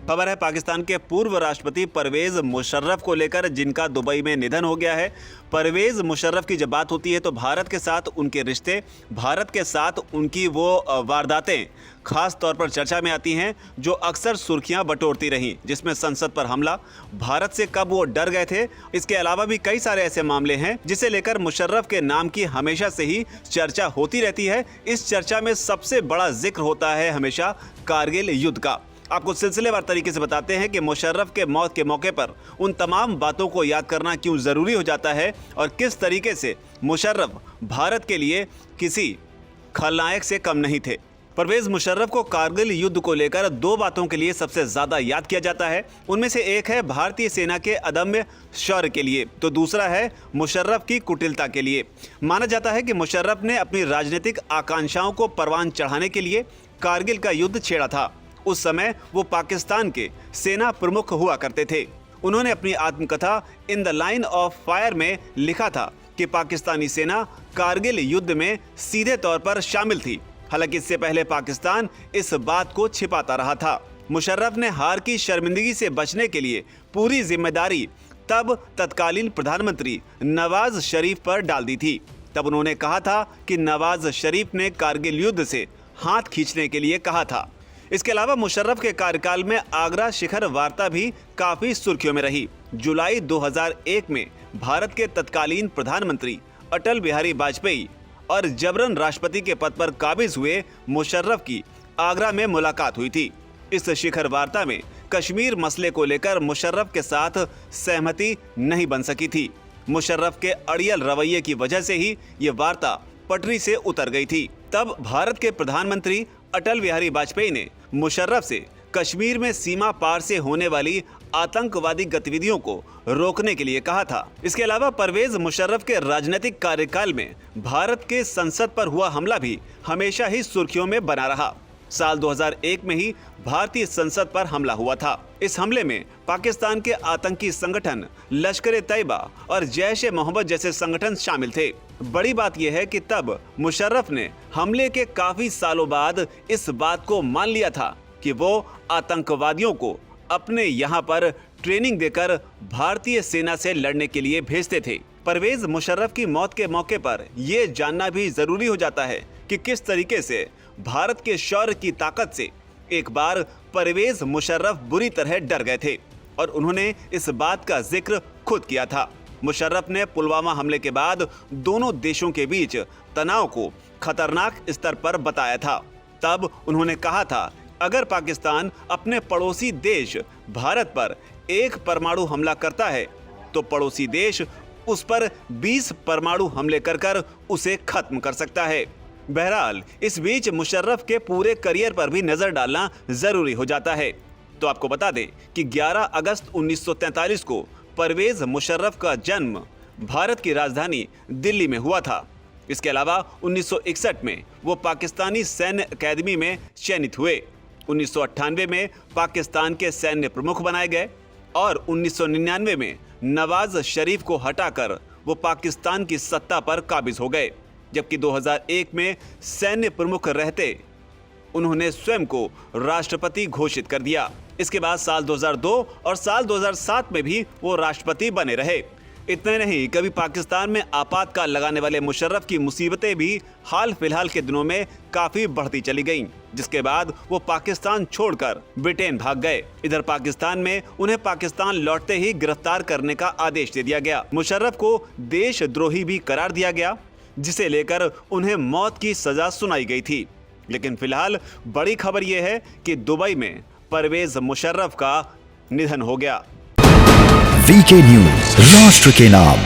खबर है पाकिस्तान के पूर्व राष्ट्रपति परवेज मुशर्रफ को लेकर, जिनका दुबई में निधन हो गया है। परवेज मुशर्रफ की जब बात होती है तो भारत के साथ उनके रिश्ते, भारत के साथ उनकी वो वारदातें खास तौर पर चर्चा में आती हैं जो अक्सर सुर्खियां बटोरती रहीं, जिसमें संसद पर हमला, भारत से कब वो डर गए थे। इसके अलावा भी कई सारे ऐसे मामले हैं जिसे लेकर मुशर्रफ के नाम की हमेशा से ही चर्चा होती रहती है। इस चर्चा में सबसे बड़ा जिक्र होता है हमेशा कारगिल युद्ध का। आपको सिलसिलेवार तरीके से बताते हैं कि मुशर्रफ के मौत के मौके पर उन तमाम बातों को याद करना क्यों ज़रूरी हो जाता है और किस तरीके से मुशर्रफ भारत के लिए किसी खलनायक से कम नहीं थे। परवेज मुशर्रफ को कारगिल युद्ध को लेकर दो बातों के लिए सबसे ज़्यादा याद किया जाता है। उनमें से एक है भारतीय सेना के अदम्य शौर्य के लिए, तो दूसरा है मुशर्रफ की कुटिलता के लिए। माना जाता है कि मुशर्रफ ने अपनी राजनीतिक आकांक्षाओं को परवान चढ़ाने के लिए कारगिल का युद्ध छेड़ा था। उस समय वो पाकिस्तान के सेना प्रमुख हुआ करते थे। उन्होंने अपनी आत्मकथा in the line of fire में लिखा था कि पाकिस्तानी सेना कारगिल युद्ध में सीधे तौर पर शामिल थी। हालांकि इससे पहले पाकिस्तान इस बात को छिपाता रहा था। मुशर्रफ ने हार की शर्मिंदगी से बचने के लिए पूरी जिम्मेदारी तब तत्कालीन प्रधानमंत्री नवाज शरीफ पर डाल दी थी। तब उन्होंने कहा था कि नवाज शरीफ ने कारगिल युद्ध से हाथ खींचने के लिए कहा था। इसके अलावा मुशर्रफ के कार्यकाल में आगरा शिखर वार्ता भी काफी सुर्खियों में रही। जुलाई 2001 में भारत के तत्कालीन प्रधानमंत्री अटल बिहारी वाजपेयी और जबरन राष्ट्रपति के पद पर काबिज हुए मुशर्रफ की आगरा में मुलाकात हुई थी। इस शिखर वार्ता में कश्मीर मसले को लेकर मुशर्रफ के साथ सहमति नहीं बन सकी थी। मुशर्रफ के अड़ियल रवैये की वजह से ही ये वार्ता पटरी से उतर गई थी। तब भारत के प्रधानमंत्री अटल बिहारी वाजपेयी ने मुशर्रफ से कश्मीर में सीमा पार से होने वाली आतंकवादी गतिविधियों को रोकने के लिए कहा था। इसके अलावा परवेज मुशर्रफ के राजनीतिक कार्यकाल में भारत के संसद पर हुआ हमला भी हमेशा ही सुर्खियों में बना रहा। साल 2001 में ही भारतीय संसद पर हमला हुआ था। इस हमले में पाकिस्तान के आतंकी संगठन लश्कर-ए-तैयबा और जैश-ए-मोहम्मद जैसे संगठन शामिल थे। बड़ी बात यह है कि तब मुशर्रफ ने हमले के काफी सालों बाद इस बात को मान लिया था कि वो आतंकवादियों को अपने यहाँ पर ट्रेनिंग देकर भारतीय सेना से लड़ने के लिए भेजते थे। परवेज मुशर्रफ की मौत के मौके पर यह जानना भी जरूरी हो जाता है कि किस तरीके से भारत के शौर्य की ताकत से एक बार परवेज मुशर्रफ बुरी तरह डर गए थे और उन्होंने इस बात का जिक्र खुद किया था। मुशर्रफ ने पुलवामा हमले के बाद दोनों देशों के बीच तनाव को खतरनाक स्तर पर बताया था। तब उन्होंने कहा था, अगर पाकिस्तान अपने पड़ोसी देश भारत पर एक परमाणु हमला करता है तो पड़ोसी देश उस पर 20 परमाणु हमले कर उसे खत्म कर सकता है। बहरहाल इस बीच मुशर्रफ के पूरे करियर पर भी नजर डालना जरूरी हो जाता है। तो आपको बता दें कि 11 अगस्त 1943 को परवेज मुशर्रफ का जन्म भारत की राजधानी दिल्ली में हुआ था। इसके अलावा 1961 में वो पाकिस्तानी सैन्य अकादमी में चयनित हुए। 1998 में पाकिस्तान के सैन्य प्रमुख बनाए गए और 1999 में नवाज शरीफ को हटाकर वो पाकिस्तान की सत्ता पर काबिज हो गए, जबकि 2001 में सैन्य प्रमुख रहते उन्होंने स्वयं को राष्ट्रपति घोषित कर दिया। इसके बाद साल 2002 और साल 2007 में भी वो राष्ट्रपति बने रहे। इतने नहीं, कभी पाकिस्तान में आपातकाल लगाने वाले मुशर्रफ की मुसीबतें भी हाल फिलहाल के दिनों में काफी बढ़ती चली गईं, जिसके बाद वो पाकिस्तान छोड़कर ब्रिटेन भाग गए। इधर पाकिस्तान में उन्हें पाकिस्तान लौटते ही गिरफ्तार करने का आदेश दे दिया गया। मुशर्रफ को देशद्रोही भी करार दिया गया, जिसे लेकर उन्हें मौत की सजा सुनाई गई थी। लेकिन फिलहाल बड़ी खबर यह है कि दुबई में परवेज मुशर्रफ का निधन हो गया। वीके न्यूज, राष्ट्र के नाम।